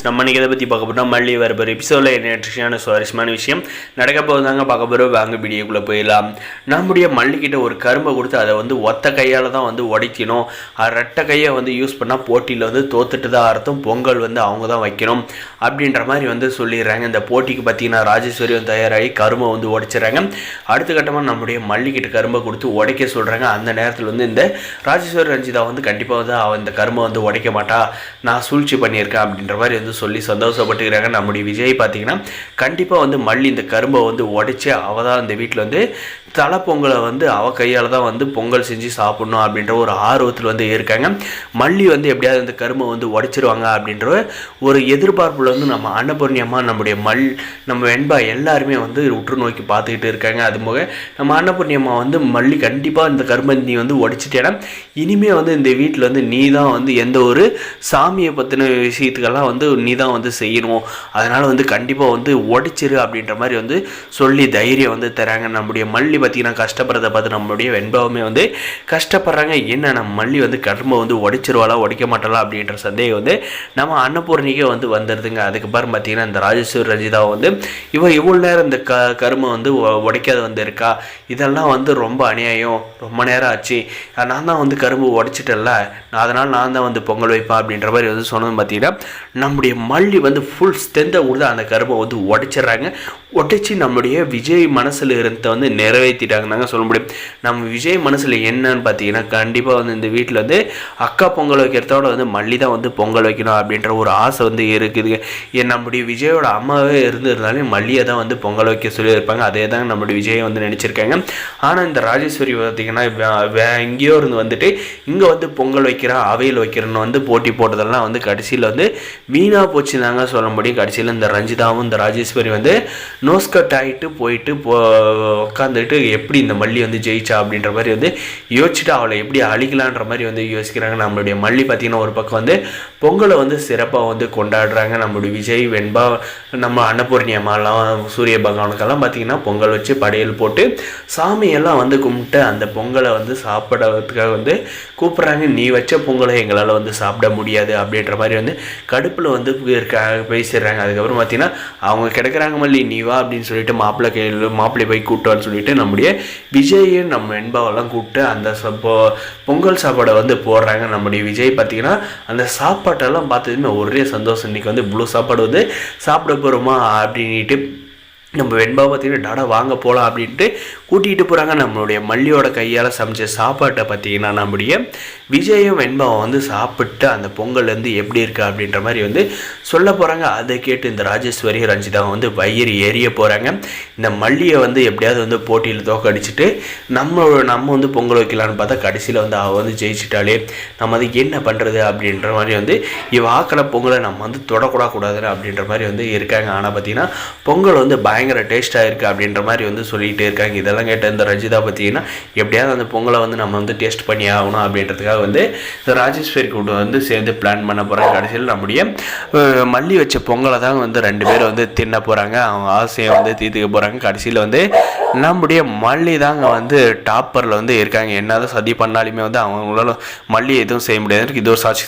நம்ம இன்னைக்கு எதை பற்றி பார்க்க போகிறோம், மல்லி வரப்போகிற எபிசோடில் என்ன இன்ட்ரெஸ்டிங்கான சுவாரஸ்யமான விஷயம் நடக்க போகுதாங்க பார்க்க போகிறோம். வாங்க வீடியோக்குள்ளே போயிடலாம். நம்முடைய மல்லிக்கிட்ட ஒரு கரும்பை கொடுத்து அதை ஒத்த கையால் தான் உடைக்கணும். ரெட்டை கையை யூஸ் பண்ணால் போட்டியில் தோத்துட்டு தான் அர்த்தம். பொங்கல் அவங்க தான் வைக்கணும் அப்படின்ற மாதிரி சொல்லிடுறாங்க. இந்த போட்டிக்கு பார்த்தீங்கன்னா ராஜேஸ்வரி தயாராகி கரும்பை உடைச்சிடறாங்க. அடுத்த கட்டமாக நம்முடைய மல்லிக்கிட்ட கரும்பை கொடுத்து உடைக்க சொல்கிறாங்க. அந்த நேரத்தில் இந்த ராஜேஸ்வரி ரஞ்சிதா கண்டிப்பாக அவன் இந்த கரும்பை உடைக்க மாட்டா, நான் சூழ்ச்சி பண்ணியிருக்கேன் அப்படின்ற மாதிரி சொல்லி சந்தோஷப்பட்டுக்கிறாங்க. நம்முடைய விஜய் பார்த்தீங்கன்னா கண்டிப்பாக மல்லி இந்த கரும்பை உடைச்சி அவள் தான் இந்த வீட்டில் தலை பொங்கலை அவள் கையால் தான் பொங்கல் செஞ்சு சாப்பிட்ணும் அப்படின்ற ஒரு ஆர்வத்தில் இருக்காங்க. மல்லி எப்படியாவது இந்த கரும்பை உடைச்சிருவாங்க அப்படின்ற ஒரு எதிர்பார்ப்பில் நம்ம அன்னபூர்ணியம்மா நம்ம வெண்பா எல்லாருமே உற்று நோக்கி பார்த்துக்கிட்டு இருக்காங்க. அதுபோக நம்ம அன்னபூர்ணியம்மா மல்லி கண்டிப்பாக இந்த கரும்பை நீ உடைச்சிட்டேன்னா இனிமே இந்த வீட்டில் நீ தான் எந்த ஒரு சாமியை பற்றின விஷயத்துக்கெல்லாம் நீ தான் செய்யணும், அதனால் கண்டிப்பாக உடைச்சிரு அப்படின்ற மாதிரி சொல்லி தைரியம் தராங்க. நம்முடைய மல்லி பார்த்தீங்கன்னா கஷ்டப்படுறதை பார்த்து நம்மளுடைய வெண்பாவுமே கஷ்டப்படுறாங்க. என்ன நம்ம மல்லி கரும்பை உடைச்சிருவாளா உடைக்க மாட்டாளா அப்படின்ற சந்தேகம் நம்ம அன்னபூர்ணிக்கே வந்துடுதுங்க. அதுக்கப்புறம் பார்த்தீங்கன்னா இந்த ராஜேஸ்வரி ரஞ்சிதாவை இவ்வளோ நேரம் இந்த கரும்பை உடைக்காத இருக்கா, இதெல்லாம் ரொம்ப அநியாயம், ரொம்ப நேரம் ஆச்சு, நான் தான் கரும்பு உடைச்சிட்டல, அதனால் நான் தான் பொங்கல் வைப்பேன் அப்படின்ற மாதிரி சொன்னது பார்த்தீங்கன்னா நம்முடைய மல்லி ஃபுல் ஸ்ட்ரென்த்தை கொடுத்து அந்த கரும்பை உடைச்சிட்றாங்க. உடைச்சி நம்முடைய விஜய் மனசில் இருந்த நிறைவேற்றிட்டாங்க தாங்க சொல்ல முடியும். நம்ம விஜய் மனசில் என்னன்னு பார்த்தீங்கன்னா கண்டிப்பாக இந்த வீட்டில் அக்கா பொங்கல் வைக்கிறதோட மல்லி தான் பொங்கல் வைக்கணும் அப்படின்ற ஒரு ஆசை இருக்குதுங்க. நம்முடைய விஜயோட அம்மாவே இருந்திருந்தாலும் மல்லியை தான் பொங்கல் வைக்க சொல்லியிருப்பாங்க. அதே தாங்க நம்முடைய விஜயை நினச்சிருக்காங்க. ஆனால் இந்த ராஜேஸ்வரி பார்த்தீங்கன்னா எங்கேயோ இருந்து இங்கே பொங்கல் வைக்கிறா அவையில் வைக்கிறன்னு போட்டி போட்டதெல்லாம் கடைசியில் வீணாக போச்சு தாங்க சொல்ல முடியும். கடைசியில் இந்த ரஞ்சிதாவும் இந்த ராஜேஸ்வரி நோஸ்கட் ஆகிட்டு போயிட்டு உட்காந்துட்டு எப்படி இந்த மல்லி ஜெயிச்சா அப்படின்ற மாதிரி யோசிச்சுட்டு அவளை எப்படி அழிக்கலான்ற மாதிரி யோசிக்கிறாங்க. நம்மளுடைய மல்லி பார்த்திங்கன்னா ஒரு பக்கம் பொங்கலை சிறப்பாக கொண்டாடுறாங்க. நம்மளுடைய விஜய் வெண்பா நம்ம அன்னபூர்ணி அம்மாலாம் சூரிய பகவானுக்கெல்லாம் பார்த்திங்கன்னா பொங்கல் வச்சு படையல் போட்டு சாமியெல்லாம் கும்பிட்டு அந்த பொங்கலை சாப்பிட்றதுக்காக கூப்பிட்றாங்க. நீ வச்ச பொங்கலை எங்களால் சாப்பிட முடியாது அப்படின்ற மாதிரி கடுப்பில் பேசிடுறாங்க. அதுக்கப்புறம் பார்த்தீங்கன்னா அவங்க கிடக்கிறாங்க, மல்லி நீ வா அப்படின்னு சொல்லிட்டு மாப்பிள்ளை போய் கூப்பிட்டான்னு சொல்லிட்டு நம்முடைய விஜயும் நம்ம வெண்பாவெல்லாம் கூப்பிட்டு அந்த பொங்கல் சாப்பாடை போடுறாங்க. நம்முடைய விஜய் பார்த்தீங்கன்னா அந்த சாப்பாட்டெல்லாம் பார்த்ததுமே ஒரே சந்தோஷம். இன்றைக்கி இவ்வளோ சாப்பாடு சாப்பிட போகிறோமா அப்படின்ட்டு நம்ம வெண்பா பார்த்தீங்கன்னா டாடா வாங்க போகலாம் அப்படின்ட்டு கூட்டிகிட்டு போகிறாங்க. நம்மளுடைய மல்லியோட கையால் சமைச்ச சாப்பாட்டை பார்த்தீங்கன்னா நம்முடைய விஜயும் வெண்பாவை சாப்பிட்டு அந்த பொங்கல் எப்படி இருக்குது அப்படின்ற மாதிரி சொல்ல போகிறாங்க. அதை கேட்டு இந்த ராஜேஸ்வரி ரஞ்சிதாவை வயிறு எரிய போகிறாங்க. இந்த மல்லியை எப்படியாவது போட்டியில் தோக்கடிச்சிட்டு நம்ம பொங்கல் வைக்கலான்னு பார்த்தா கடைசியில் அவள் ஜெயிச்சிட்டாலே நம்ம என்ன பண்ணுறது அப்படின்ற மாதிரி இவ ஆக்கிற பொங்கலை நம்ம தொடக்கூடாதுன்னு அப்படின்ற மாதிரி இருக்காங்க. ஆனால் பார்த்தீங்கன்னா பொங்கல் பயங்கர டேஸ்ட்டாக இருக்குது அப்படின்ற மாதிரி சொல்லிகிட்டே இருக்காங்க. இதெல்லாம் கேட்ட இந்த ரஞ்சிதா பார்த்தீங்கன்னா எப்படியாவது அந்த பொங்கலை நம்ம டேஸ்ட் பண்ணி ஆகணும் அப்படின்றதுக்காக ராஜேஸ்வரி கூட சேர்ந்து பிளான் பண்ண போகிறாங்க. கடைசியில் நம்முடைய மல்லி வச்ச பொங்கலை தான் ரெண்டு பேரும் தின்ன போகிறாங்க. அவங்க ஆசையை தீர்த்துக்க போகிறாங்க. கடைசியில் நம்முடைய மல்லி தாங்க டாப்பரில் இருக்காங்க. என்னதான் சதி பண்ணாலுமே அவங்களால மல்லி எதுவும் செய்ய முடியாது. இது ஒரு சாட்சி